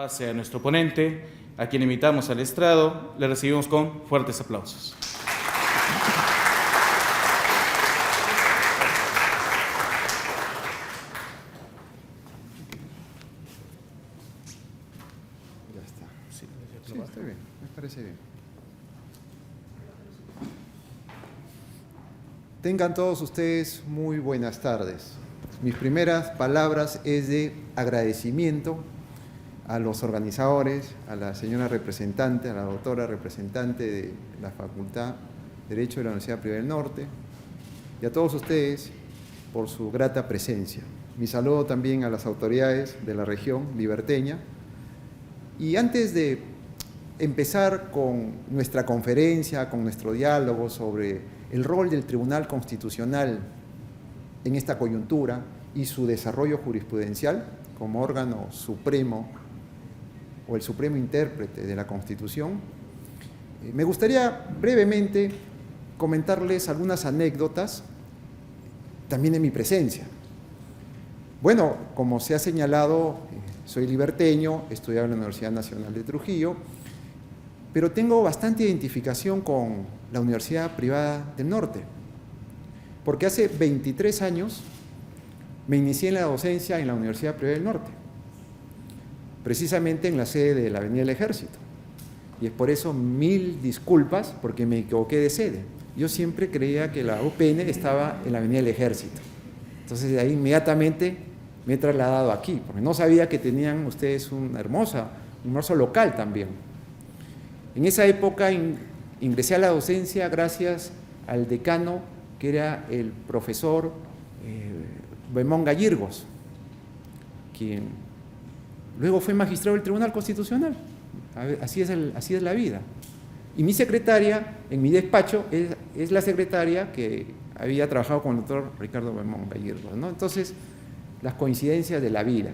pase a nuestro ponente, a quien invitamos al estrado. Le recibimos con fuertes aplausos. Ya está. Sí, está bien, me parece bien. Tengan todos ustedes muy buenas tardes. Mis primeras palabras es de agradecimiento a los organizadores, a la señora representante, a la doctora representante de la Facultad de Derecho de la Universidad Privada del Norte y a todos ustedes por su grata presencia. Mi saludo también a las autoridades de la región liberteña. Y antes de empezar con nuestra conferencia, con nuestro diálogo sobre el rol del Tribunal Constitucional en esta coyuntura y su desarrollo jurisprudencial como órgano supremo o el supremo intérprete de la Constitución, me gustaría brevemente comentarles algunas anécdotas también en mi presencia. Bueno, como se ha señalado, soy liberteño, estudiaba en la Universidad Nacional de Trujillo, pero tengo bastante identificación con la Universidad Privada del Norte, porque hace 23 años me inicié en la docencia en la Universidad Privada del Norte, precisamente en la sede de la Avenida del Ejército. Y es por eso mil disculpas, porque me equivoqué de sede. Yo siempre creía que la UPN estaba en la Avenida del Ejército. Entonces de ahí inmediatamente me he trasladado aquí, porque no sabía que tenían ustedes un hermoso local también. En esa época ingresé a la docencia gracias al decano, que era el profesor Bemón Gallirgos, quien luego fue magistrado del Tribunal Constitucional. Así es la vida. Y mi secretaria, en mi despacho, es la secretaria que había trabajado con el doctor Ricardo Bemón Gallirgos, ¿no? Entonces, las coincidencias de la vida.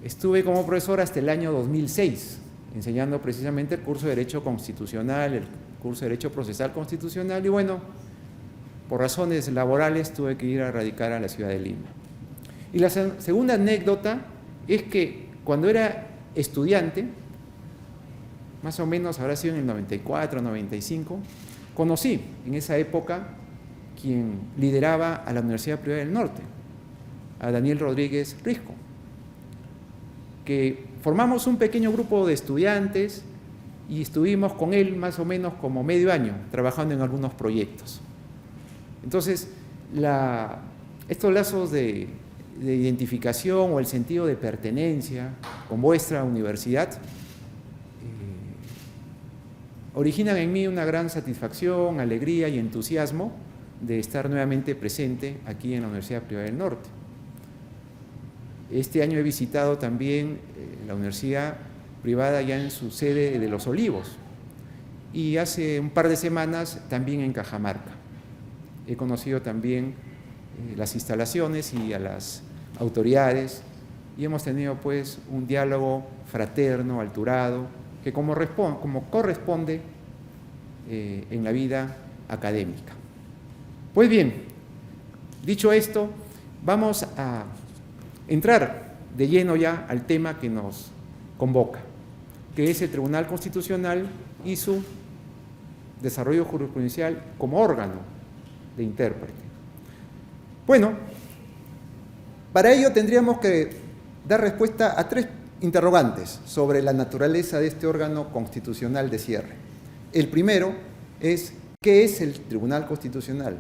Estuve como profesor hasta el año 2006, enseñando precisamente el curso de Derecho Constitucional, el curso de Derecho Procesal Constitucional, y bueno, por razones laborales tuve que ir a radicar a la ciudad de Lima. Y la segunda anécdota es que cuando era estudiante, más o menos habrá sido en el 94, 95, conocí en esa época quien lideraba a la Universidad Privada del Norte, a Daniel Rodríguez Risco, que formamos un pequeño grupo de estudiantes y estuvimos con él más o menos como medio año trabajando en algunos proyectos. Entonces, estos lazos de identificación o el sentido de pertenencia con vuestra universidad originan en mí una gran satisfacción, alegría y entusiasmo de estar nuevamente presente aquí en la Universidad Privada del Norte. Este año he visitado también la Universidad Privada ya en su sede de Los Olivos y hace un par de semanas también en Cajamarca. He conocido también las instalaciones y a las autoridades y hemos tenido pues un diálogo fraterno, alturado, que como corresponde en la vida académica. Pues bien, dicho esto, vamos a entrar de lleno ya al tema que nos convoca, que es el Tribunal Constitucional y su desarrollo jurisprudencial como órgano de intérprete. Bueno, para ello tendríamos que dar respuesta a tres interrogantes sobre la naturaleza de este órgano constitucional de cierre. El primero es, ¿qué es el Tribunal Constitucional?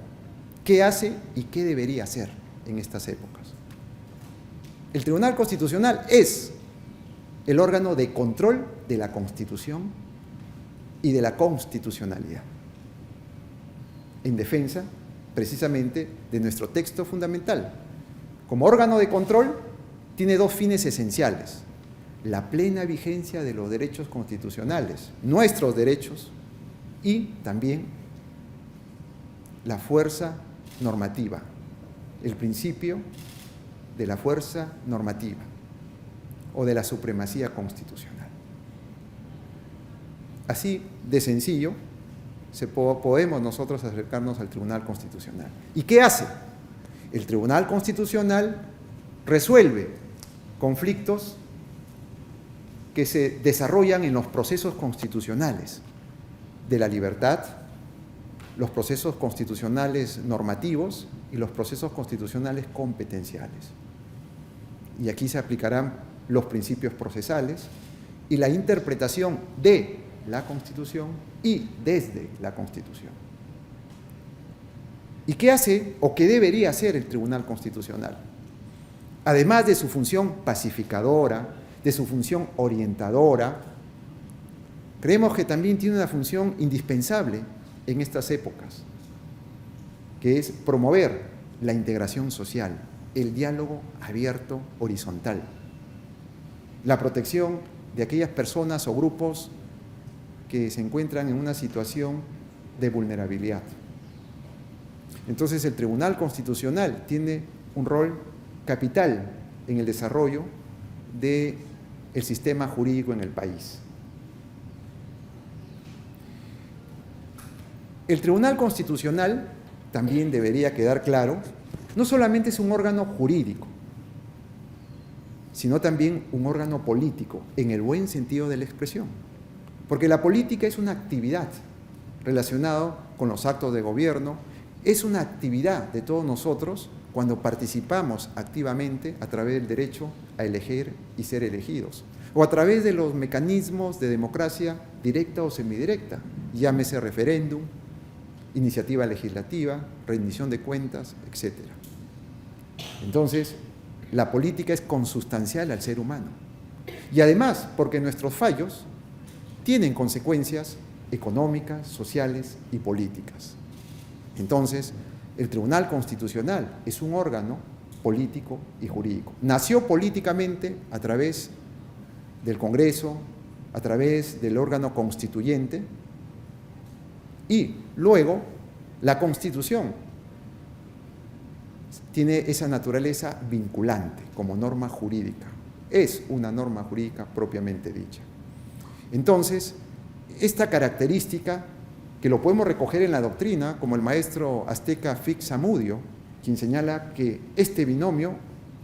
¿Qué hace y qué debería hacer en estas épocas? El Tribunal Constitucional es el órgano de control de la Constitución y de la constitucionalidad, en defensa precisamente de nuestro texto fundamental. Como órgano de control tiene dos fines esenciales: la plena vigencia de los derechos constitucionales, nuestros derechos, y también la fuerza normativa, el principio de la fuerza normativa o de la supremacía constitucional. Así de sencillo podemos nosotros acercarnos al Tribunal Constitucional. ¿Y qué hace? El Tribunal Constitucional resuelve conflictos que se desarrollan en los procesos constitucionales de la libertad, los procesos constitucionales normativos y los procesos constitucionales competenciales. Y aquí se aplicarán los principios procesales y la interpretación de la Constitución y desde la Constitución. ¿Y qué hace o qué debería hacer el Tribunal Constitucional? Además de su función pacificadora, de su función orientadora, creemos que también tiene una función indispensable en estas épocas, que es promover la integración social, el diálogo abierto horizontal, la protección de aquellas personas o grupos que se encuentran en una situación de vulnerabilidad. Entonces, el Tribunal Constitucional tiene un rol capital en el desarrollo del sistema jurídico en el país. El Tribunal Constitucional, también debería quedar claro, no solamente es un órgano jurídico, sino también un órgano político, en el buen sentido de la expresión. Porque la política es una actividad relacionada con los actos de gobierno, es una actividad de todos nosotros cuando participamos activamente a través del derecho a elegir y ser elegidos, o a través de los mecanismos de democracia directa o semidirecta, llámese referéndum, iniciativa legislativa, rendición de cuentas, etc. Entonces, la política es consustancial al ser humano. Y además, porque nuestros fallos tienen consecuencias económicas, sociales y políticas. Entonces, el Tribunal Constitucional es un órgano político y jurídico. Nació políticamente a través del Congreso, a través del órgano constituyente, y luego la Constitución tiene esa naturaleza vinculante como norma jurídica. Es una norma jurídica propiamente dicha. Entonces, esta característica que lo podemos recoger en la doctrina, como el maestro azteca Fix Zamudio, quien señala que este binomio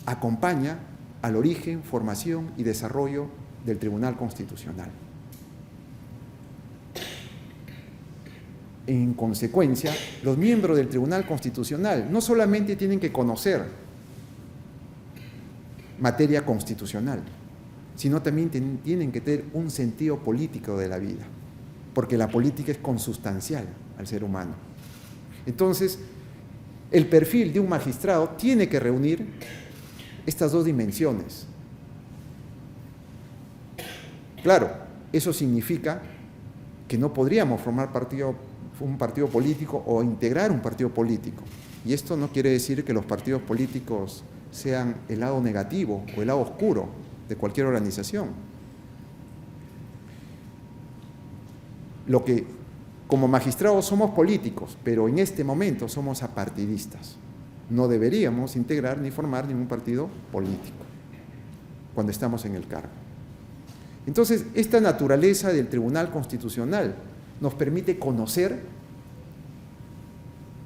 acompaña al origen, formación y desarrollo del Tribunal Constitucional. En consecuencia, los miembros del Tribunal Constitucional no solamente tienen que conocer materia constitucional, sino también tienen que tener un sentido político de la vida, porque la política es consustancial al ser humano. Entonces, el perfil de un magistrado tiene que reunir estas dos dimensiones. Claro, eso significa que no podríamos formar un partido político o integrar un partido político. Y esto no quiere decir que los partidos políticos sean el lado negativo o el lado oscuro de cualquier organización. Lo que como magistrados somos políticos, pero en este momento somos apartidistas. No deberíamos integrar ni formar ningún partido político cuando estamos en el cargo. Entonces, esta naturaleza del Tribunal Constitucional nos permite conocer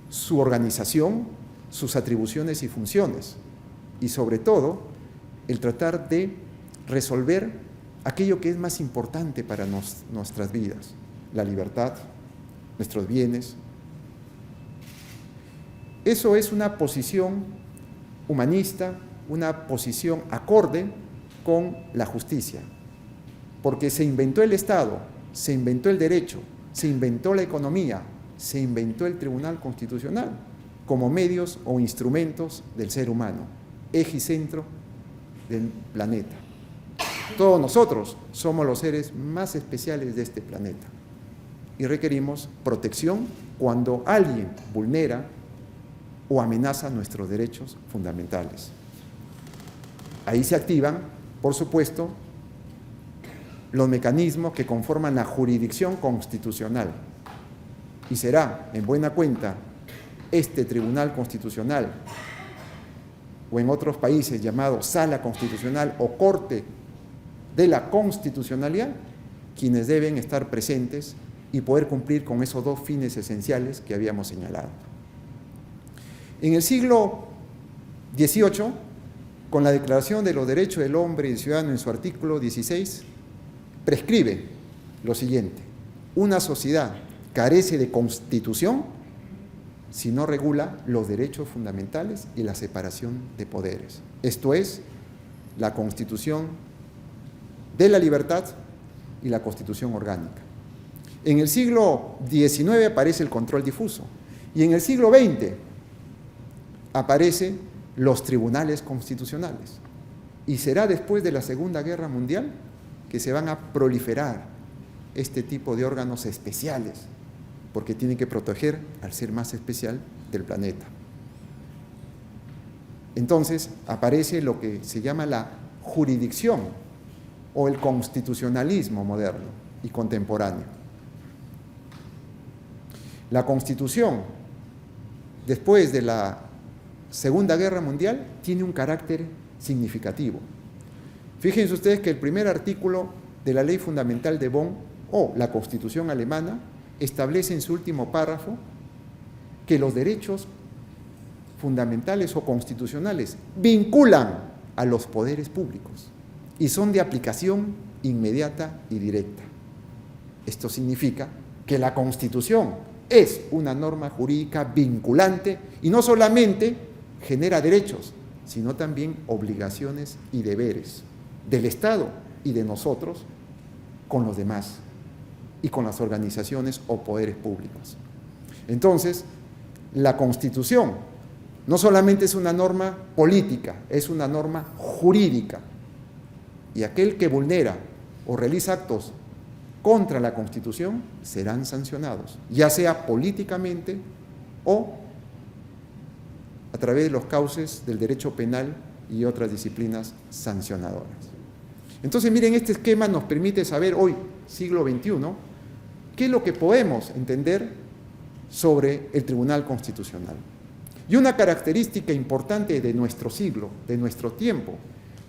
su organización, sus atribuciones y funciones, y sobre todo, el tratar de resolver aquello que es más importante para nuestras vidas, la libertad, nuestros bienes. Eso es una posición humanista, una posición acorde con la justicia, porque se inventó el Estado, se inventó el derecho, se inventó la economía, se inventó el Tribunal Constitucional como medios o instrumentos del ser humano, eje y centro del planeta. Todos nosotros somos los seres más especiales de este planeta y requerimos protección cuando alguien vulnera o amenaza nuestros derechos fundamentales. Ahí se activan, por supuesto, los mecanismos que conforman la jurisdicción constitucional. Y será, en buena cuenta, este Tribunal Constitucional, o en otros países llamado Sala Constitucional o Corte de la Constitucionalidad, quienes deben estar presentes y poder cumplir con esos dos fines esenciales que habíamos señalado. En el siglo XVIII, con la Declaración de los Derechos del Hombre y del Ciudadano en su artículo 16, prescribe lo siguiente: una sociedad carece de constitución si no regula los derechos fundamentales y la separación de poderes. Esto es, la Constitución de la libertad y la Constitución orgánica. En el siglo XIX aparece el control difuso y en el siglo XX aparecen los tribunales constitucionales. Y será después de la Segunda Guerra Mundial que se van a proliferar este tipo de órganos especiales, porque tienen que proteger al ser más especial del planeta. Entonces aparece lo que se llama la jurisdicción o el constitucionalismo moderno y contemporáneo. La Constitución, después de la Segunda Guerra Mundial, tiene un carácter significativo. Fíjense ustedes que el primer artículo de la Ley Fundamental de Bonn, o la Constitución alemana, establece en su último párrafo que los derechos fundamentales o constitucionales vinculan a los poderes públicos y son de aplicación inmediata y directa. Esto significa que la Constitución es una norma jurídica vinculante y no solamente genera derechos, sino también obligaciones y deberes del Estado y de nosotros con los demás y con las organizaciones o poderes públicos. Entonces, la Constitución no solamente es una norma política, es una norma jurídica. Y aquel que vulnera o realiza actos contra la Constitución serán sancionados, ya sea políticamente o a través de los cauces del derecho penal y otras disciplinas sancionadoras. Entonces, miren, este esquema nos permite saber hoy, siglo XXI, qué es lo que podemos entender sobre el Tribunal Constitucional. Y una característica importante de nuestro siglo, de nuestro tiempo,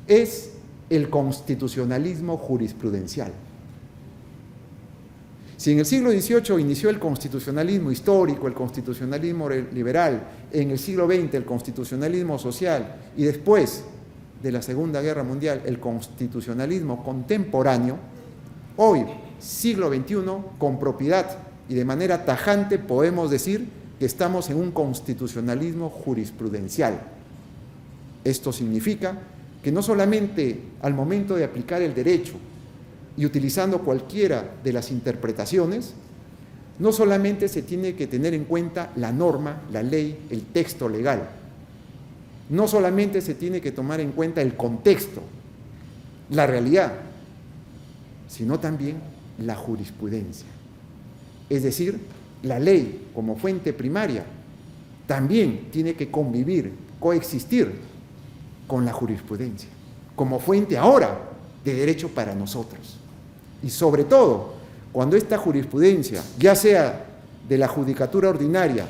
es el constitucionalismo jurisprudencial. Si en el siglo XVIII inició el constitucionalismo histórico, el constitucionalismo liberal, en el siglo XX el constitucionalismo social y después de la Segunda Guerra Mundial el constitucionalismo contemporáneo, hoy, siglo XXI, con propiedad y de manera tajante podemos decir que estamos en un constitucionalismo jurisprudencial. Esto significa que no solamente al momento de aplicar el derecho y utilizando cualquiera de las interpretaciones, no solamente se tiene que tener en cuenta la norma, la ley, el texto legal, no solamente se tiene que tomar en cuenta el contexto, la realidad, sino también la jurisprudencia. Es decir, la ley como fuente primaria también tiene que convivir, coexistir con la jurisprudencia, como fuente ahora de derecho para nosotros. Y sobre todo, cuando esta jurisprudencia, ya sea de la judicatura ordinaria,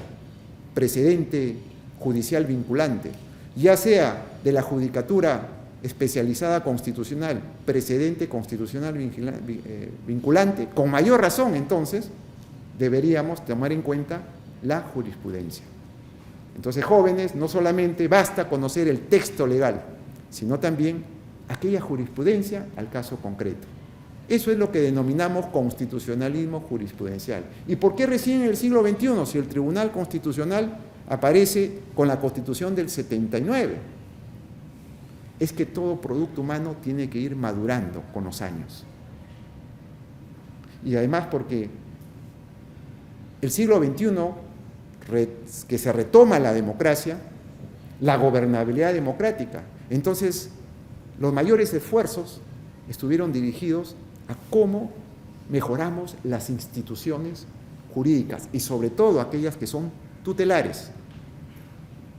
precedente judicial vinculante, ya sea de la judicatura especializada constitucional, precedente constitucional vinculante, con mayor razón entonces deberíamos tomar en cuenta la jurisprudencia. Entonces, jóvenes, no solamente basta conocer el texto legal, sino también aquella jurisprudencia al caso concreto. Eso es lo que denominamos constitucionalismo jurisprudencial. ¿Y por qué recién en el siglo XXI, si el Tribunal Constitucional aparece con la Constitución del 79? Es que todo producto humano tiene que ir madurando con los años. Y además porque el siglo XXI, que se retoma la democracia, la gobernabilidad democrática, entonces los mayores esfuerzos estuvieron dirigidos a cómo mejoramos las instituciones jurídicas y sobre todo aquellas que son tutelares.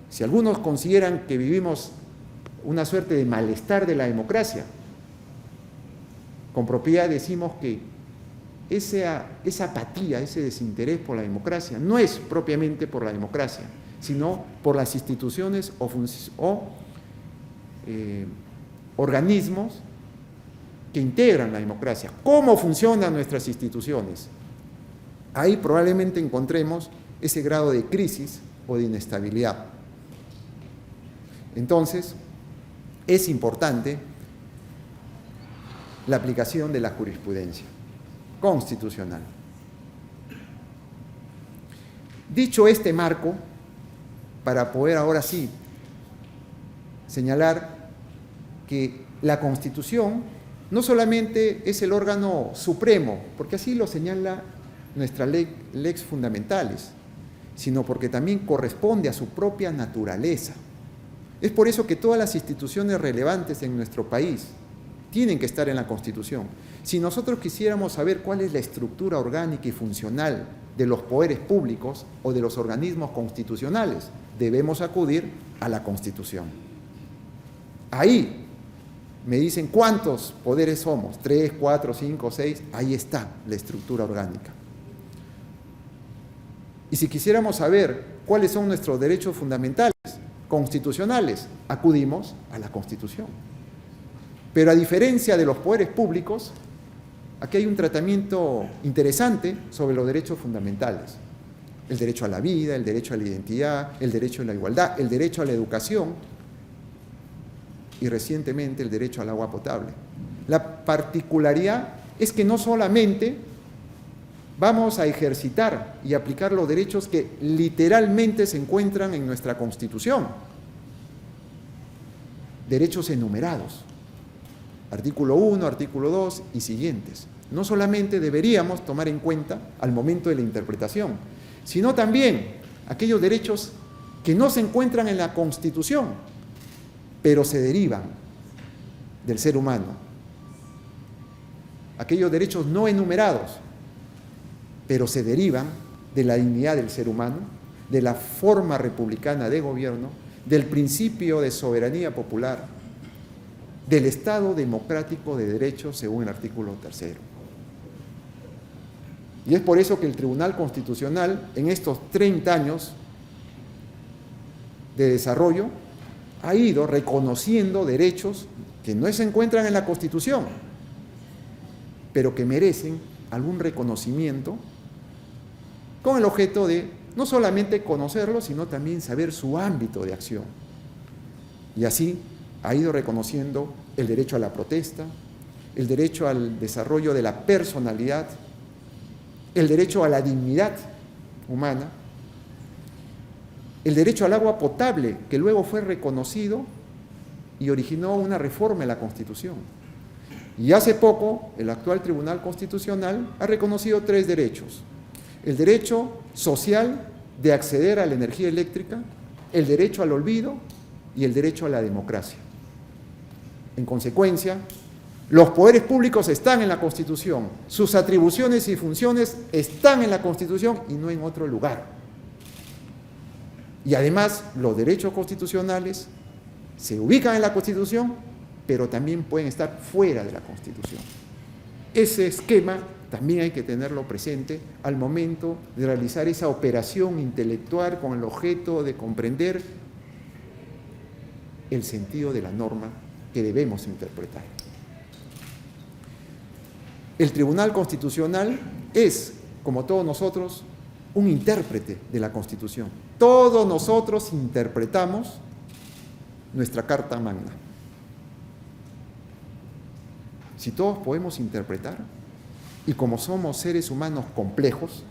Si algunos consideran que vivimos una suerte de malestar de la democracia, con propiedad decimos que esa apatía, ese desinterés por la democracia no es propiamente por la democracia, sino por las instituciones o organismos que integran la democracia. ¿Cómo funcionan nuestras instituciones? Ahí probablemente encontremos ese grado de crisis o de inestabilidad. Entonces, es importante la aplicación de la jurisprudencia constitucional. Dicho este marco, para poder ahora sí señalar que la Constitución no solamente es el órgano supremo, porque así lo señala nuestra lex fundamentales, sino porque también corresponde a su propia naturaleza. Es por eso que todas las instituciones relevantes en nuestro país tienen que estar en la Constitución. Si nosotros quisiéramos saber cuál es la estructura orgánica y funcional de los poderes públicos o de los organismos constitucionales, debemos acudir a la Constitución. Ahí me dicen cuántos poderes somos, 3, 4, 5, 6, ahí está la estructura orgánica. Y si quisiéramos saber cuáles son nuestros derechos fundamentales, constitucionales, acudimos a la Constitución. Pero a diferencia de los poderes públicos, aquí hay un tratamiento interesante sobre los derechos fundamentales. El derecho a la vida, el derecho a la identidad, el derecho a la igualdad, el derecho a la educación y recientemente el derecho al agua potable. La particularidad es que no solamente vamos a ejercitar y aplicar los derechos que literalmente se encuentran en nuestra Constitución, derechos enumerados, artículo 1, artículo 2 y siguientes. No solamente deberíamos tomar en cuenta al momento de la interpretación, sino también aquellos derechos que no se encuentran en la Constitución, pero se derivan del ser humano. Aquellos derechos no enumerados, pero se derivan de la dignidad del ser humano, de la forma republicana de gobierno, del principio de soberanía popular, del Estado democrático de derecho según el artículo 3. Y es por eso que el Tribunal Constitucional, en estos 30 años de desarrollo, ha ido reconociendo derechos que no se encuentran en la Constitución, pero que merecen algún reconocimiento con el objeto de no solamente conocerlo, sino también saber su ámbito de acción. Y así ha ido reconociendo el derecho a la protesta, el derecho al desarrollo de la personalidad, el derecho a la dignidad humana, el derecho al agua potable, que luego fue reconocido y originó una reforma en la Constitución. Y hace poco, el actual Tribunal Constitucional ha reconocido 3 derechos: el derecho social de acceder a la energía eléctrica, el derecho al olvido y el derecho a la democracia. En consecuencia, los poderes públicos están en la Constitución, sus atribuciones y funciones están en la Constitución y no en otro lugar. Y además, los derechos constitucionales se ubican en la Constitución, pero también pueden estar fuera de la Constitución. Ese esquema también hay que tenerlo presente al momento de realizar esa operación intelectual con el objeto de comprender el sentido de la norma que debemos interpretar. El Tribunal Constitucional es, como todos nosotros, un intérprete de la Constitución. Todos nosotros interpretamos nuestra Carta Magna. Si todos podemos interpretar, y como somos seres humanos complejos,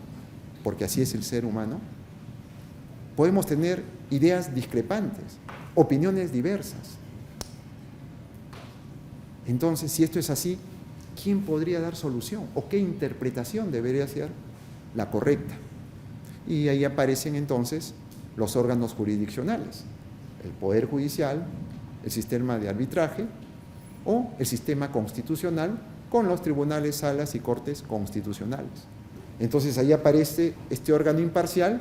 porque así es el ser humano, podemos tener ideas discrepantes, opiniones diversas. Entonces, si esto es así, ¿quién podría dar solución? ¿O qué interpretación debería ser la correcta? Y ahí aparecen entonces los órganos jurisdiccionales, el Poder Judicial, el sistema de arbitraje o el sistema constitucional con los tribunales, salas y cortes constitucionales. Entonces ahí aparece este órgano imparcial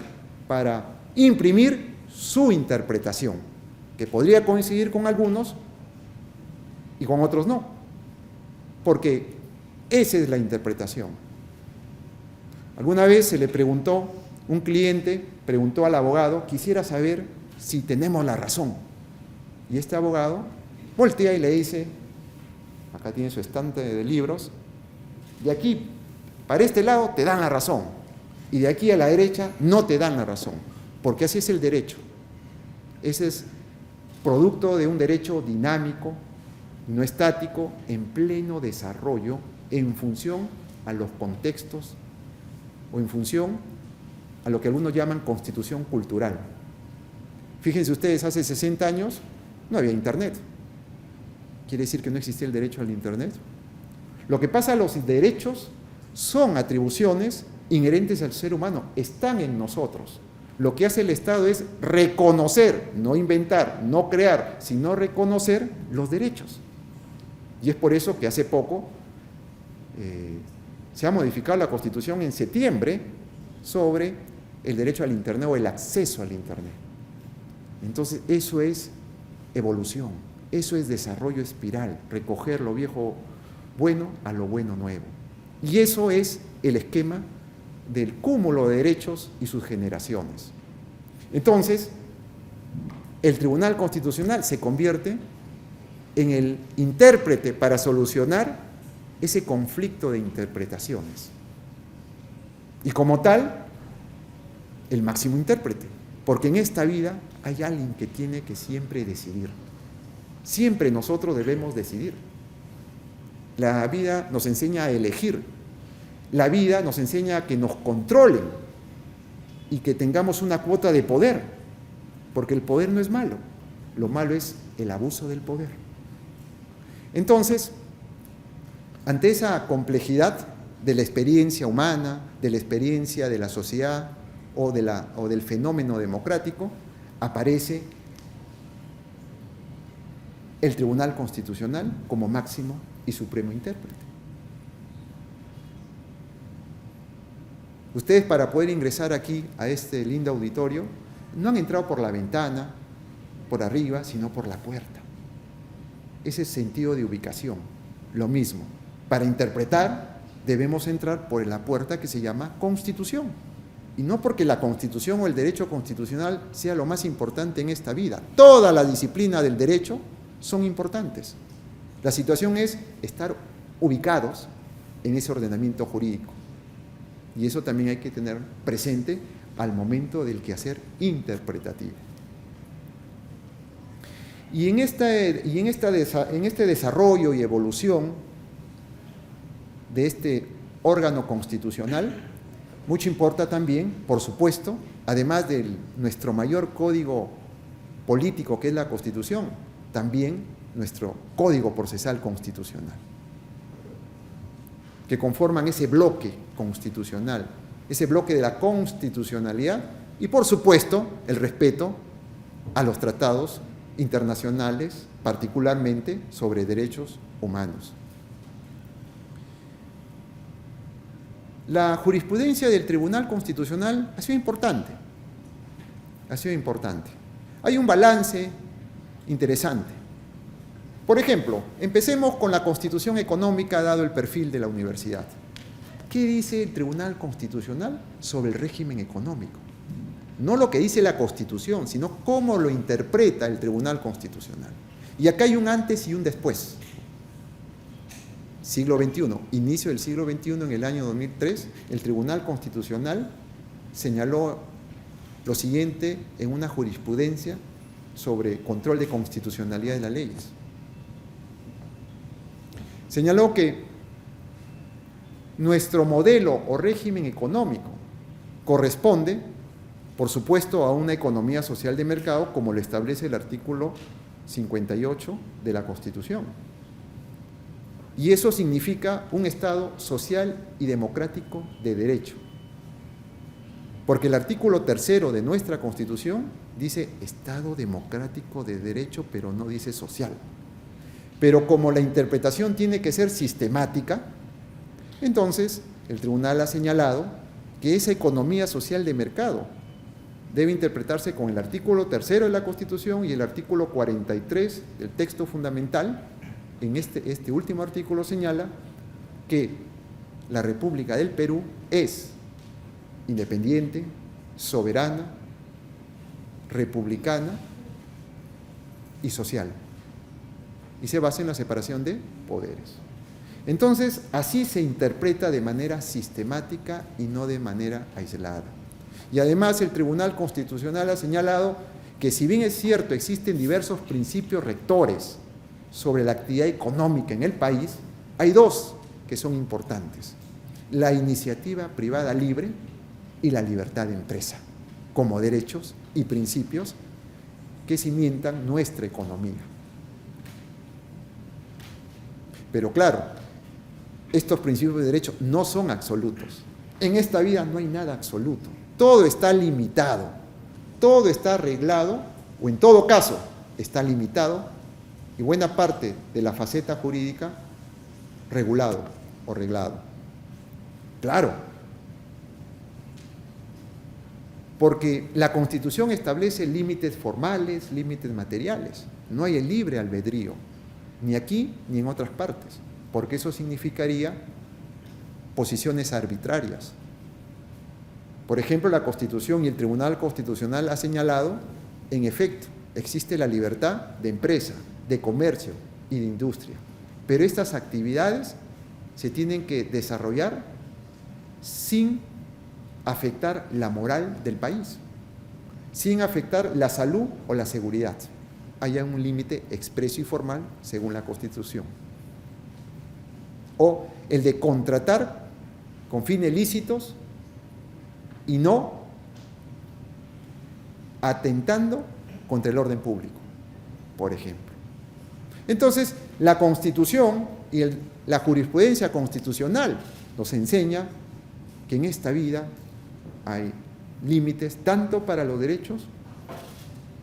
para imprimir su interpretación, que podría coincidir con algunos y con otros no, porque esa es la interpretación. Alguna vez se le preguntó, un cliente preguntó al abogado, quisiera saber si tenemos la razón. Y este abogado voltea y le dice, acá tiene su estante de libros, de aquí para este lado te dan la razón y de aquí a la derecha no te dan la razón, porque así es el derecho. Ese es producto de un derecho dinámico, no estático, en pleno desarrollo en función a los contextos o en función a lo que algunos llaman constitución cultural. Fíjense ustedes, hace 60 años no había Internet. ¿Quiere decir que no existía el derecho al Internet? Lo que pasa, los derechos son atribuciones inherentes al ser humano, están en nosotros. Lo que hace el Estado es reconocer, no inventar, no crear, sino reconocer los derechos. Y es por eso que hace poco se ha modificado la Constitución en septiembre sobre el derecho al Internet o el acceso al Internet. Entonces, eso es evolución, eso es desarrollo espiral, recoger lo viejo bueno a lo bueno nuevo. Y eso es el esquema del cúmulo de derechos y sus generaciones. Entonces, el Tribunal Constitucional se convierte en el intérprete para solucionar ese conflicto de interpretaciones. Y como tal, el máximo intérprete, porque en esta vida hay alguien que tiene que siempre decidir. Siempre nosotros debemos decidir. La vida nos enseña a elegir. La vida nos enseña a que nos controlen y que tengamos una cuota de poder, porque el poder no es malo, lo malo es el abuso del poder. Entonces, ante esa complejidad de la experiencia humana, de la experiencia de la sociedad o del fenómeno democrático, aparece el Tribunal Constitucional como máximo y supremo intérprete. Ustedes, para poder ingresar aquí a este lindo auditorio, no han entrado por la ventana, por arriba, sino por la puerta. Ese es sentido de ubicación. Lo mismo, para interpretar debemos entrar por la puerta que se llama Constitución. Y no porque la Constitución o el derecho constitucional sea lo más importante en esta vida. Toda la disciplina del derecho son importantes. La situación es estar ubicados en ese ordenamiento jurídico. Y eso también hay que tener presente al momento del quehacer interpretativo. Y en este desarrollo y evolución de este órgano constitucional, mucho importa también, por supuesto, además de nuestro mayor código político, que es la Constitución, también nuestro Código Procesal Constitucional, que conforman ese bloque constitucional, ese bloque de la constitucionalidad y, por supuesto, el respeto a los tratados internacionales, particularmente sobre derechos humanos. La jurisprudencia del Tribunal Constitucional ha sido importante. Hay un balance interesante. Por ejemplo, empecemos con la Constitución Económica, dado el perfil de la universidad. ¿Qué dice el Tribunal Constitucional sobre el régimen económico? No lo que dice la Constitución, sino cómo lo interpreta el Tribunal Constitucional. Y acá hay un antes y un después. Siglo XXI, inicio del siglo XXI, en el año 2003, el Tribunal Constitucional señaló lo siguiente en una jurisprudencia sobre control de constitucionalidad de las leyes. Señaló que nuestro modelo o régimen económico corresponde, por supuesto, a una economía social de mercado, como lo establece el artículo 58 de la Constitución. Y eso significa un Estado social y democrático de derecho. Porque el artículo 3º de nuestra Constitución dice Estado democrático de derecho, pero no dice social. Pero como la interpretación tiene que ser sistemática, entonces el tribunal ha señalado que esa economía social de mercado debe interpretarse con el artículo 3º de la Constitución y el artículo 43 del texto fundamental. En este último artículo señala que la República del Perú es independiente, soberana, republicana y social. Y se basa en la separación de poderes. Entonces, así se interpreta de manera sistemática y no de manera aislada. Y además el Tribunal Constitucional ha señalado que, si bien es cierto, existen diversos principios rectores sobre la actividad económica en el país, hay dos que son importantes: la iniciativa privada libre y la libertad de empresa, como derechos y principios que cimientan nuestra economía. Pero claro, estos principios de derechos no son absolutos. En esta vida no hay nada absoluto. Todo está limitado, todo está arreglado, o en todo caso está limitado, y buena parte de la faceta jurídica regulado o reglado. Claro, porque la Constitución establece límites formales, límites materiales. No hay el libre albedrío, ni aquí ni en otras partes, porque eso significaría posiciones arbitrarias. Por ejemplo, la Constitución y el Tribunal Constitucional ha señalado, en efecto, existe la libertad de empresa, de comercio y de industria, pero estas actividades se tienen que desarrollar sin afectar la moral del país, sin afectar la salud o la seguridad. Hay un límite expreso y formal según la Constitución. O el de contratar con fines lícitos y no atentando contra el orden público, por ejemplo. Entonces, la Constitución y la jurisprudencia constitucional nos enseña que en esta vida hay límites tanto para los derechos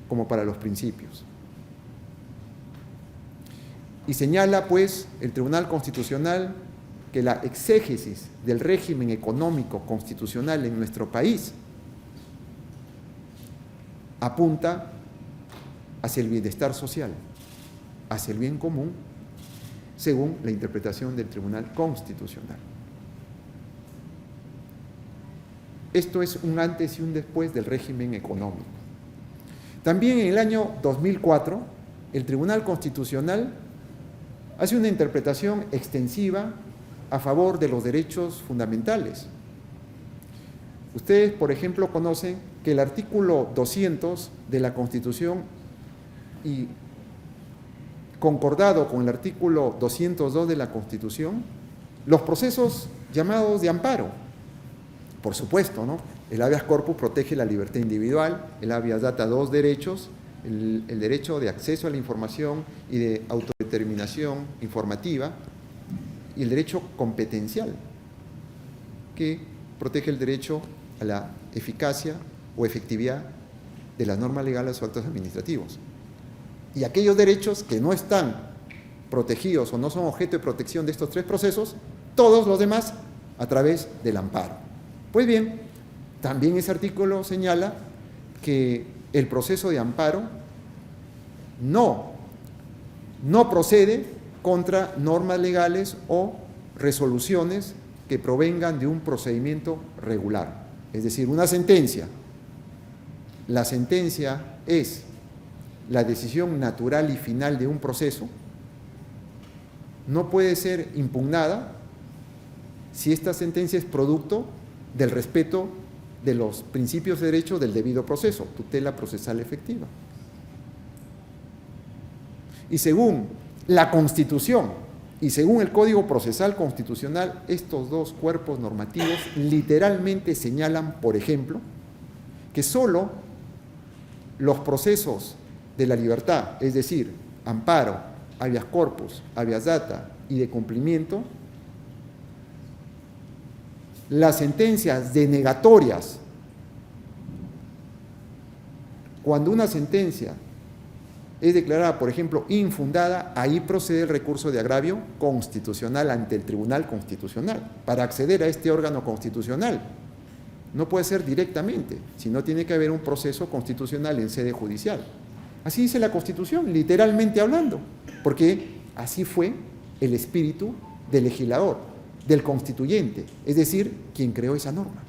como para los principios. Y señala, pues, el Tribunal Constitucional que la exégesis del régimen económico constitucional en nuestro país apunta hacia el bienestar social, hacia el bien común, según la interpretación del Tribunal Constitucional. Esto es un antes y un después del régimen económico. También en el año 2004, el Tribunal Constitucional hace una interpretación extensiva a favor de los derechos fundamentales. Ustedes, por ejemplo, conocen que el artículo 200 de la Constitución, y concordado con el artículo 202 de la Constitución, los procesos llamados de amparo, por supuesto, ¿no? El habeas corpus protege la libertad individual, el habeas data dos derechos, el derecho de acceso a la información y de autodeterminación informativa, y el derecho competencial, que protege el derecho a la eficacia o efectividad de las normas legales o actos administrativos. Y aquellos derechos que no están protegidos o no son objeto de protección de estos tres procesos, todos los demás a través del amparo. Pues bien, también ese artículo señala que el proceso de amparo no procede contra normas legales o resoluciones que provengan de un procedimiento regular. Es decir, una sentencia. La sentencia es la decisión natural y final de un proceso. No puede ser impugnada si esta sentencia es producto del respeto de los principios de derecho del debido proceso, tutela procesal efectiva. Y según la Constitución y según el Código Procesal Constitucional, estos dos cuerpos normativos literalmente señalan, por ejemplo, que solo los procesos de la libertad, es decir, amparo, habeas corpus, habeas data y de cumplimiento, las sentencias denegatorias, cuando una sentencia es declarada, por ejemplo, infundada, ahí procede el recurso de agravio constitucional ante el Tribunal Constitucional para acceder a este órgano constitucional. No puede ser directamente, sino tiene que haber un proceso constitucional en sede judicial. Así dice la Constitución, literalmente hablando, porque así fue el espíritu del legislador, del constituyente, es decir, quien creó esa norma.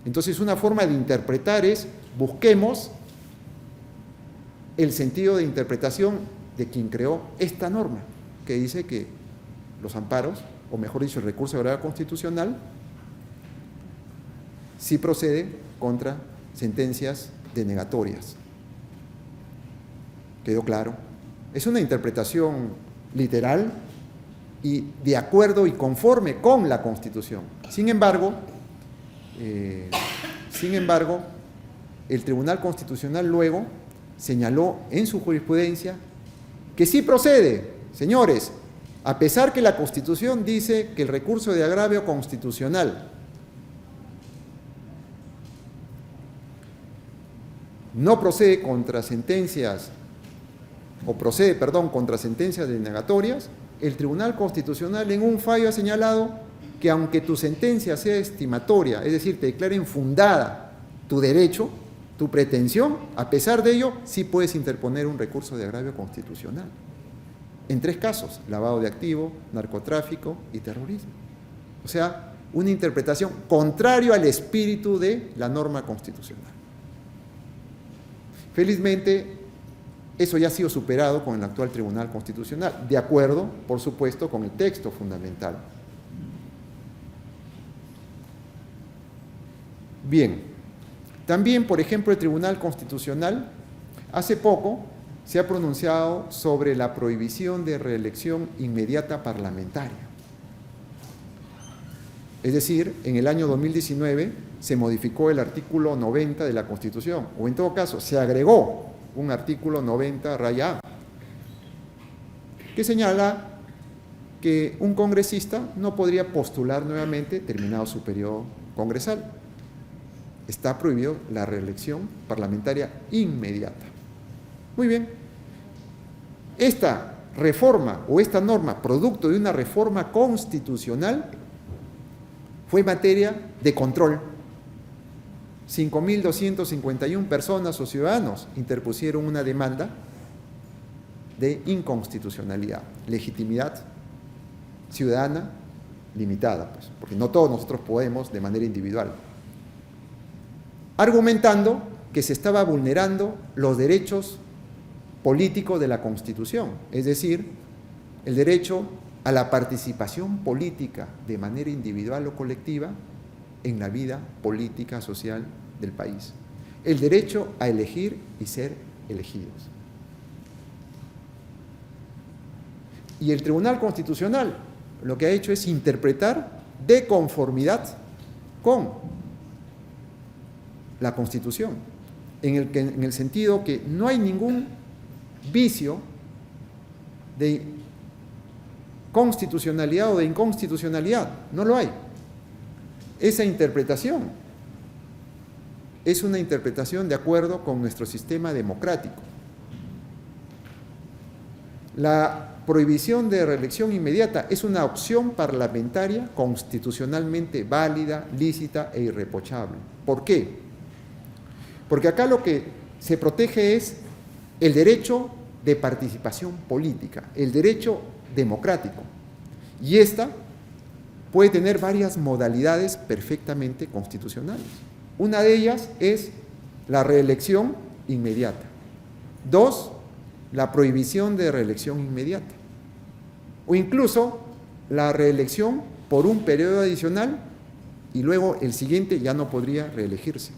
Entonces, una forma de interpretar es, busquemos el sentido de interpretación de quien creó esta norma, que dice que los amparos, o mejor dicho, el recurso de agravio constitucional, sí procede contra sentencias denegatorias. ¿Quedó claro? Es una interpretación literal y de acuerdo y conforme con la Constitución. Sin embargo, el Tribunal Constitucional luego señaló en su jurisprudencia que sí procede, señores, a pesar que la Constitución dice que el recurso de agravio constitucional no procede contra sentencias, o procede, perdón, contra sentencias denegatorias, el Tribunal Constitucional en un fallo ha señalado que aunque tu sentencia sea estimatoria, es decir, te declaren fundada tu derecho, tu pretensión, a pesar de ello, sí puedes interponer un recurso de agravio constitucional. En 3 casos, lavado de activo, narcotráfico y terrorismo. O sea, una interpretación contraria al espíritu de la norma constitucional. Felizmente, eso ya ha sido superado con el actual Tribunal Constitucional, de acuerdo, por supuesto, con el texto fundamental. Bien, también, por ejemplo, el Tribunal Constitucional hace poco se ha pronunciado sobre la prohibición de reelección inmediata parlamentaria. Es decir, en el año 2019 se modificó el artículo 90 de la Constitución, o en todo caso, se agregó un artículo 90-A, que señala que un congresista no podría postular nuevamente terminado su periodo congresal. Está prohibido la reelección parlamentaria inmediata. Muy bien. Esta reforma o esta norma, producto de una reforma constitucional, fue materia de control. 5.251 personas o ciudadanos interpusieron una demanda de inconstitucionalidad, legitimidad ciudadana limitada, pues, porque no todos nosotros podemos de manera individual, argumentando que se estaba vulnerando los derechos políticos de la Constitución, es decir, el derecho a la participación política de manera individual o colectiva en la vida política social del país, el derecho a elegir y ser elegidos. Y el Tribunal Constitucional lo que ha hecho es interpretar de conformidad con la Constitución, en el sentido que no hay ningún vicio de constitucionalidad o de inconstitucionalidad, no lo hay. Esa interpretación es una interpretación de acuerdo con nuestro sistema democrático. La prohibición de reelección inmediata es una opción parlamentaria constitucionalmente válida, lícita e irreprochable. ¿Por qué? Porque acá lo que se protege es el derecho de participación política, el derecho democrático. Y esta puede tener varias modalidades perfectamente constitucionales. Una de ellas es la reelección inmediata. 2, la prohibición de reelección inmediata. O incluso la reelección por un periodo adicional y luego el siguiente ya no podría reelegirse.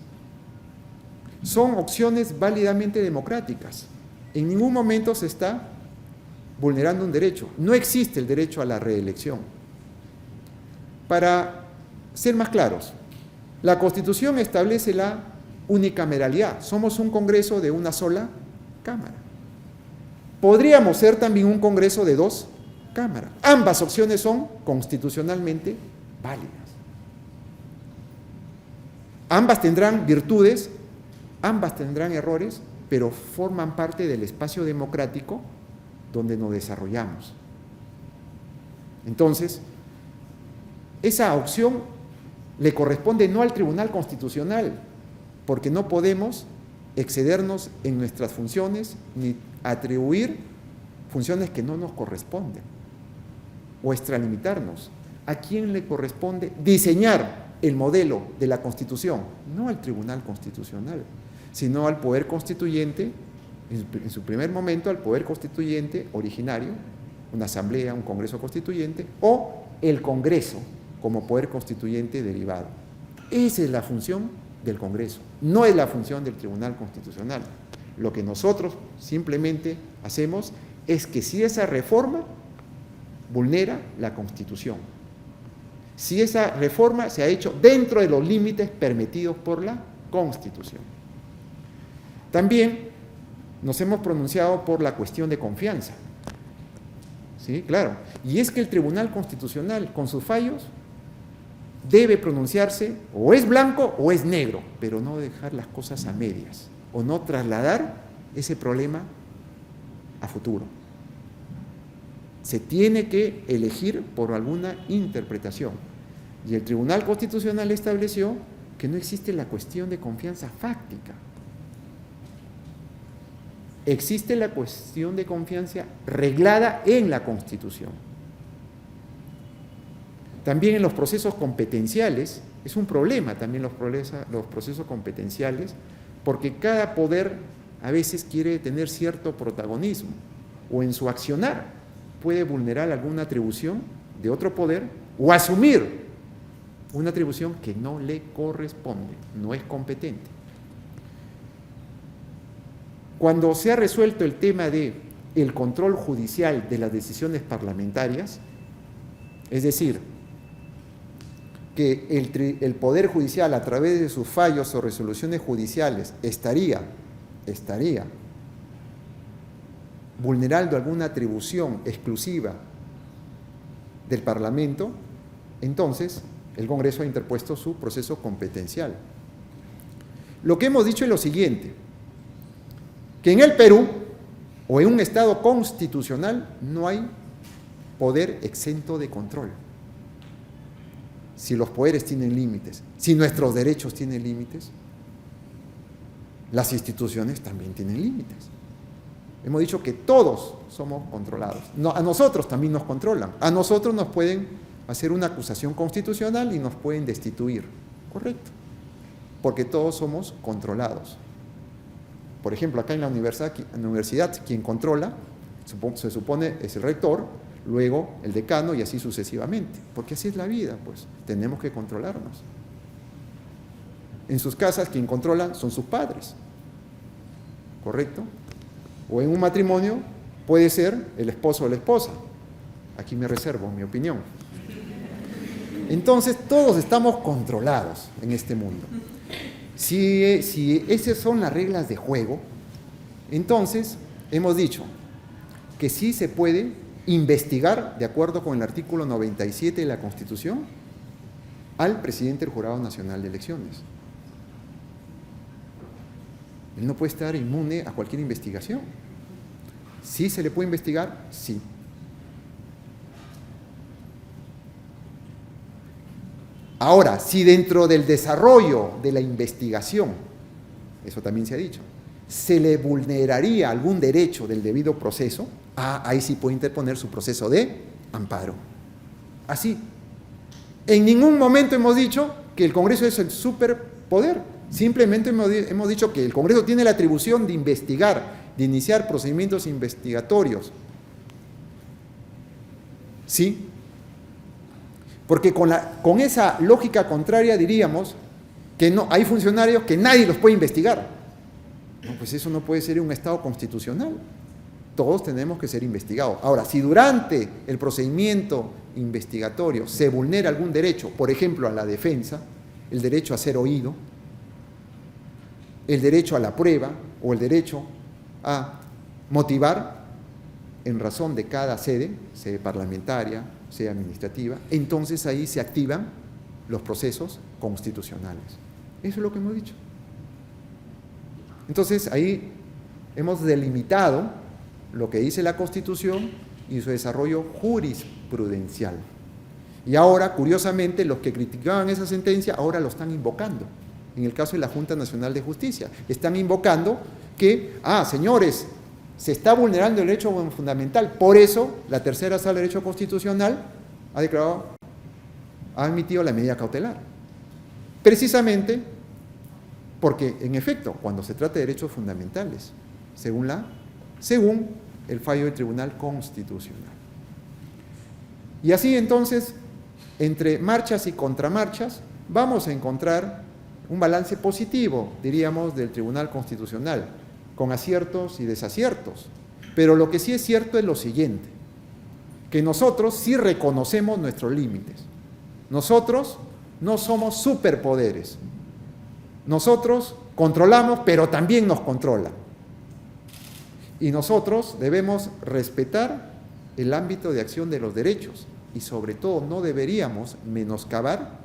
Son opciones válidamente democráticas. En ningún momento se está vulnerando un derecho. No existe el derecho a la reelección. Para ser más claros, la Constitución establece la unicameralidad. Somos un Congreso de una sola Cámara. Podríamos ser también un Congreso de 2 cámaras. Ambas opciones son constitucionalmente válidas. Ambas tendrán virtudes, ambas tendrán errores, pero forman parte del espacio democrático donde nos desarrollamos. Entonces, esa opción le corresponde no al Tribunal Constitucional, porque no podemos excedernos en nuestras funciones ni atribuir funciones que no nos corresponden o extralimitarnos. ¿A quién le corresponde diseñar el modelo de la Constitución? No al Tribunal Constitucional, sino al Poder Constituyente, en su primer momento al Poder Constituyente originario, una asamblea, un Congreso Constituyente, o el Congreso como Poder Constituyente derivado. Esa es la función del Congreso, no es la función del Tribunal Constitucional. Lo que nosotros simplemente hacemos es que si esa reforma vulnera la Constitución, si esa reforma se ha hecho dentro de los límites permitidos por la Constitución. También nos hemos pronunciado por la cuestión de confianza. Sí, claro. Y es que el Tribunal Constitucional, con sus fallos, debe pronunciarse o es blanco o es negro, pero no dejar las cosas a medias, o no trasladar ese problema a futuro. Se tiene que elegir por alguna interpretación. Y el Tribunal Constitucional estableció que no existe la cuestión de confianza fáctica. Existe la cuestión de confianza reglada en la Constitución. También en los procesos competenciales, es un problema también los procesos competenciales, porque cada poder a veces quiere tener cierto protagonismo, o en su accionar puede vulnerar alguna atribución de otro poder, o asumir una atribución que no le corresponde, no es competente. Cuando se ha resuelto el tema de el control judicial de las decisiones parlamentarias, es decir, que el Poder Judicial a través de sus fallos o resoluciones judiciales estaría vulnerando alguna atribución exclusiva del Parlamento, entonces el Congreso ha interpuesto su proceso competencial. Lo que hemos dicho es lo siguiente, que en el Perú o en un Estado constitucional no hay poder exento de control. Si los poderes tienen límites, si nuestros derechos tienen límites, las instituciones también tienen límites. Hemos dicho que todos somos controlados. No, a nosotros también nos controlan. A nosotros nos pueden hacer una acusación constitucional y nos pueden destituir. Correcto. Porque todos somos controlados. Por ejemplo, acá en la universidad quien controla, se supone, es el rector, luego el decano y así sucesivamente. Porque así es la vida, pues. Tenemos que controlarnos. En sus casas quien controla son sus padres. ¿Correcto? O en un matrimonio puede ser el esposo o la esposa. Aquí me reservo mi opinión. Entonces, todos estamos controlados en este mundo. Si esas son las reglas de juego, entonces hemos dicho que sí se puede investigar, de acuerdo con el artículo 97 de la Constitución, al presidente del Jurado Nacional de Elecciones. Él no puede estar inmune a cualquier investigación. ¿Sí se le puede investigar? Sí. Ahora, si dentro del desarrollo de la investigación, eso también se ha dicho, se le vulneraría algún derecho del debido proceso, ahí sí puede interponer su proceso de amparo. Así. En ningún momento hemos dicho que el Congreso es el superpoder. Simplemente hemos dicho que el Congreso tiene la atribución de investigar, de iniciar procedimientos investigatorios. ¿Sí? Porque con esa lógica contraria diríamos que no, hay funcionarios que nadie los puede investigar. No, pues eso no puede ser un Estado constitucional. Todos tenemos que ser investigados. Ahora, si durante el procedimiento investigatorio se vulnera algún derecho, por ejemplo, a la defensa, el derecho a ser oído, el derecho a la prueba o el derecho a motivar en razón de cada sede parlamentaria, sea administrativa, entonces ahí se activan los procesos constitucionales. Eso es lo que hemos dicho. Entonces ahí hemos delimitado lo que dice la Constitución y su desarrollo jurisprudencial. Y ahora, curiosamente, los que criticaban esa sentencia ahora lo están invocando. En el caso de la Junta Nacional de Justicia, están invocando que, señores, se está vulnerando el derecho fundamental. Por eso, la tercera sala de Derecho Constitucional ha emitido la medida cautelar. Precisamente porque, en efecto, cuando se trata de derechos fundamentales, según el fallo del Tribunal Constitucional. Y así, entonces, entre marchas y contramarchas, vamos a encontrar un balance positivo, diríamos, del Tribunal Constitucional, con aciertos y desaciertos. Pero lo que sí es cierto es lo siguiente, que nosotros sí reconocemos nuestros límites. Nosotros no somos superpoderes. Nosotros controlamos, pero también nos controlan. Y nosotros debemos respetar el ámbito de acción de los derechos y sobre todo no deberíamos menoscabar,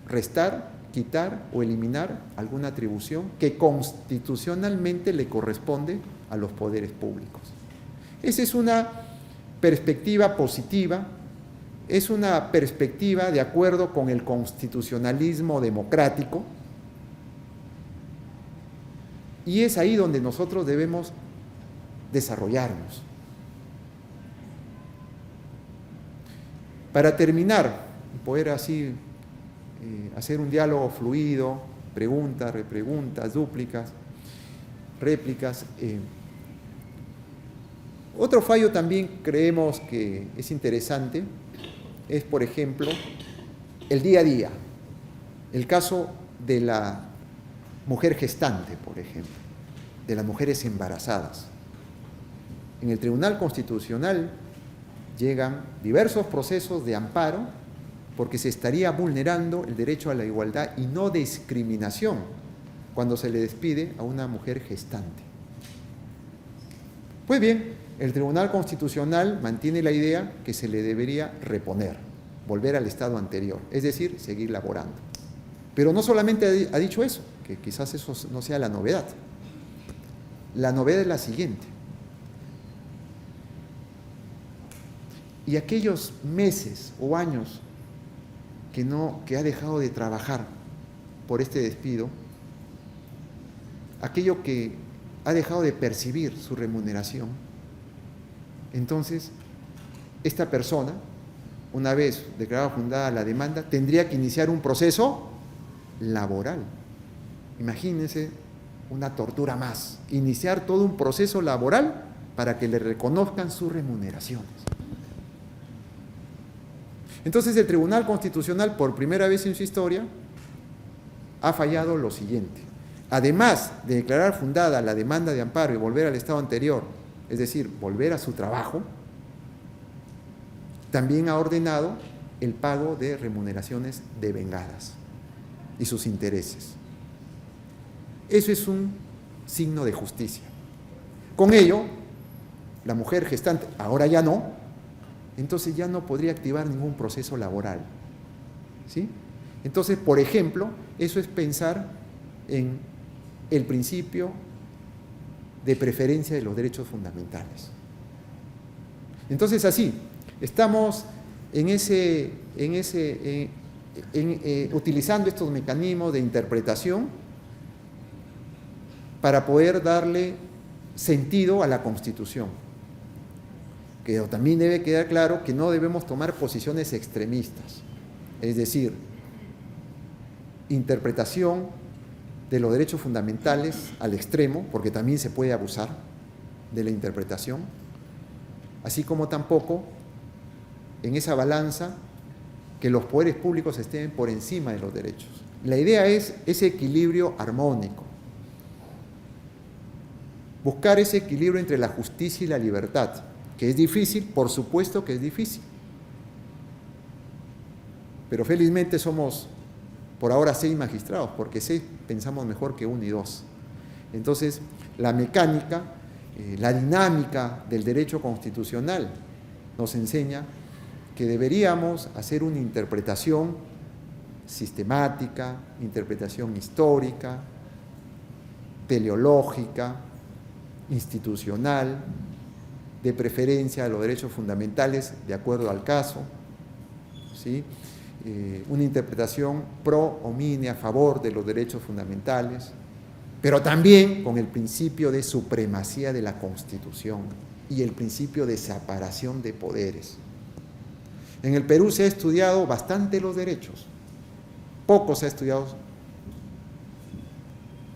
restar, quitar o eliminar alguna atribución que constitucionalmente le corresponde a los poderes públicos. Esa es una perspectiva positiva, es una perspectiva de acuerdo con el constitucionalismo democrático y es ahí donde nosotros debemos desarrollarnos. Para terminar, poder así hacer un diálogo fluido, preguntas, repreguntas, dúplicas, réplicas. Otro fallo también creemos que es interesante, es por ejemplo el día a día, el caso de la mujer gestante, por ejemplo, de las mujeres embarazadas. En el Tribunal Constitucional llegan diversos procesos de amparo porque se estaría vulnerando el derecho a la igualdad y no discriminación cuando se le despide a una mujer gestante. Pues bien, el Tribunal Constitucional mantiene la idea que se le debería reponer, volver al estado anterior, es decir, seguir laborando. Pero no solamente ha dicho eso, que quizás eso no sea la novedad. La novedad es la siguiente. Y aquellos meses o años que ha dejado de trabajar por este despido, aquello que ha dejado de percibir su remuneración, entonces esta persona, una vez declarada fundada la demanda, tendría que iniciar un proceso laboral. Imagínense una tortura más, iniciar todo un proceso laboral para que le reconozcan sus remuneraciones. Entonces el Tribunal Constitucional, por primera vez en su historia, ha fallado lo siguiente. Además de declarar fundada la demanda de amparo y volver al estado anterior, es decir, volver a su trabajo, también ha ordenado el pago de remuneraciones devengadas y sus intereses. Eso es un signo de justicia. Con ello, la mujer gestante, ahora ya no, entonces ya no podría activar ningún proceso laboral. ¿Sí? Entonces, por ejemplo, eso es pensar en el principio de preferencia de los derechos fundamentales. Entonces, así, estamos utilizando estos mecanismos de interpretación para poder darle sentido a la Constitución. Que también debe quedar claro que no debemos tomar posiciones extremistas, es decir, interpretación de los derechos fundamentales al extremo, porque también se puede abusar de la interpretación, así como tampoco en esa balanza que los poderes públicos estén por encima de los derechos. La idea es ese equilibrio armónico, buscar ese equilibrio entre la justicia y la libertad, que es difícil, por supuesto que es difícil. Pero felizmente somos por ahora 6 magistrados, porque 6 pensamos mejor que 1 y 2. Entonces, la mecánica, la dinámica del derecho constitucional nos enseña que deberíamos hacer una interpretación sistemática, interpretación histórica, teleológica, institucional, de preferencia a los derechos fundamentales de acuerdo al caso, ¿sí? Una interpretación pro homine a favor de los derechos fundamentales, pero también con el principio de supremacía de la Constitución y el principio de separación de poderes. En el Perú se ha estudiado bastante los derechos, poco se ha estudiado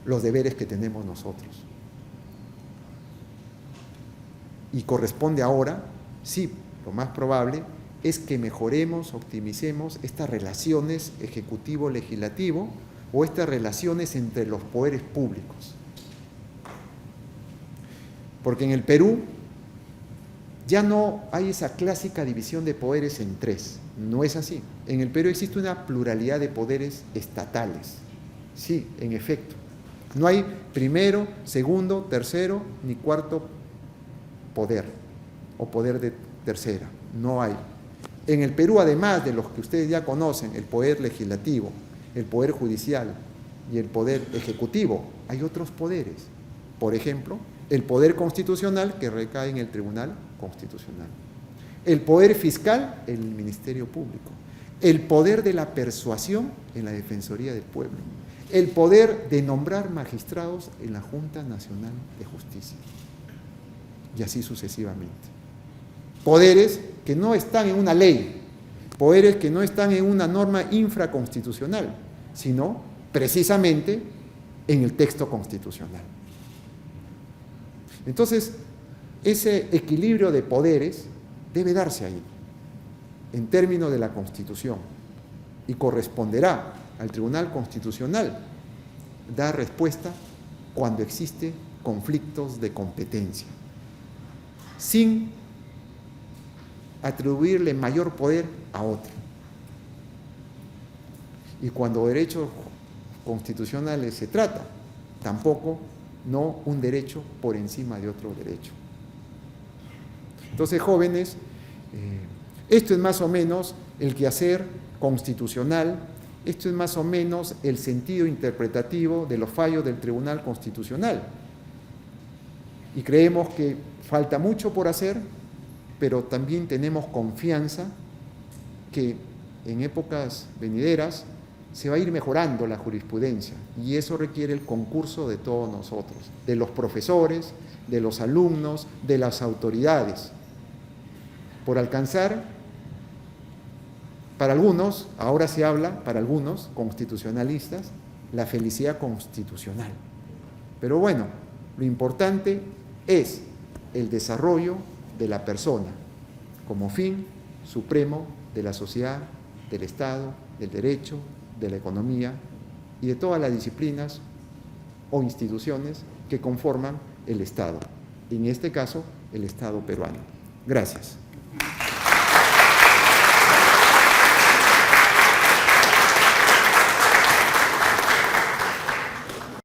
los deberes que tenemos nosotros. Y corresponde ahora, sí, lo más probable es que mejoremos, optimicemos estas relaciones ejecutivo-legislativo o estas relaciones entre los poderes públicos. Porque en el Perú ya no hay esa clásica división de poderes en tres. No es así. En el Perú existe una pluralidad de poderes estatales. Sí, en efecto. No hay primero, segundo, tercero ni cuarto poder o poder de tercera. No hay. En el Perú, además de los que ustedes ya conocen, el poder legislativo, el poder judicial y el poder ejecutivo, hay otros poderes. Por ejemplo, el poder constitucional que recae en el Tribunal Constitucional. El poder fiscal, el Ministerio Público. El poder de la persuasión en la Defensoría del Pueblo. El poder de nombrar magistrados en la Junta Nacional de Justicia. Y así sucesivamente. Poderes que no están en una ley, poderes que no están en una norma infraconstitucional, sino precisamente en el texto constitucional. Entonces, ese equilibrio de poderes debe darse ahí, en términos de la Constitución, y corresponderá al Tribunal Constitucional dar respuesta cuando existen conflictos de competencia, sin atribuirle mayor poder a otro. Y cuando derechos constitucionales se trata, tampoco no un derecho por encima de otro derecho. Entonces, jóvenes, esto es más o menos el quehacer constitucional, esto es más o menos el sentido interpretativo de los fallos del Tribunal Constitucional. Y creemos que falta mucho por hacer, pero también tenemos confianza que en épocas venideras se va a ir mejorando la jurisprudencia, y eso requiere el concurso de todos nosotros, de los profesores, de los alumnos, de las autoridades, por alcanzar, para algunos, ahora se habla, para algunos constitucionalistas, la felicidad constitucional. Pero bueno, lo importante es el desarrollo de la persona como fin supremo de la sociedad, del Estado, del derecho, de la economía y de todas las disciplinas o instituciones que conforman el Estado, en este caso el Estado peruano. Gracias.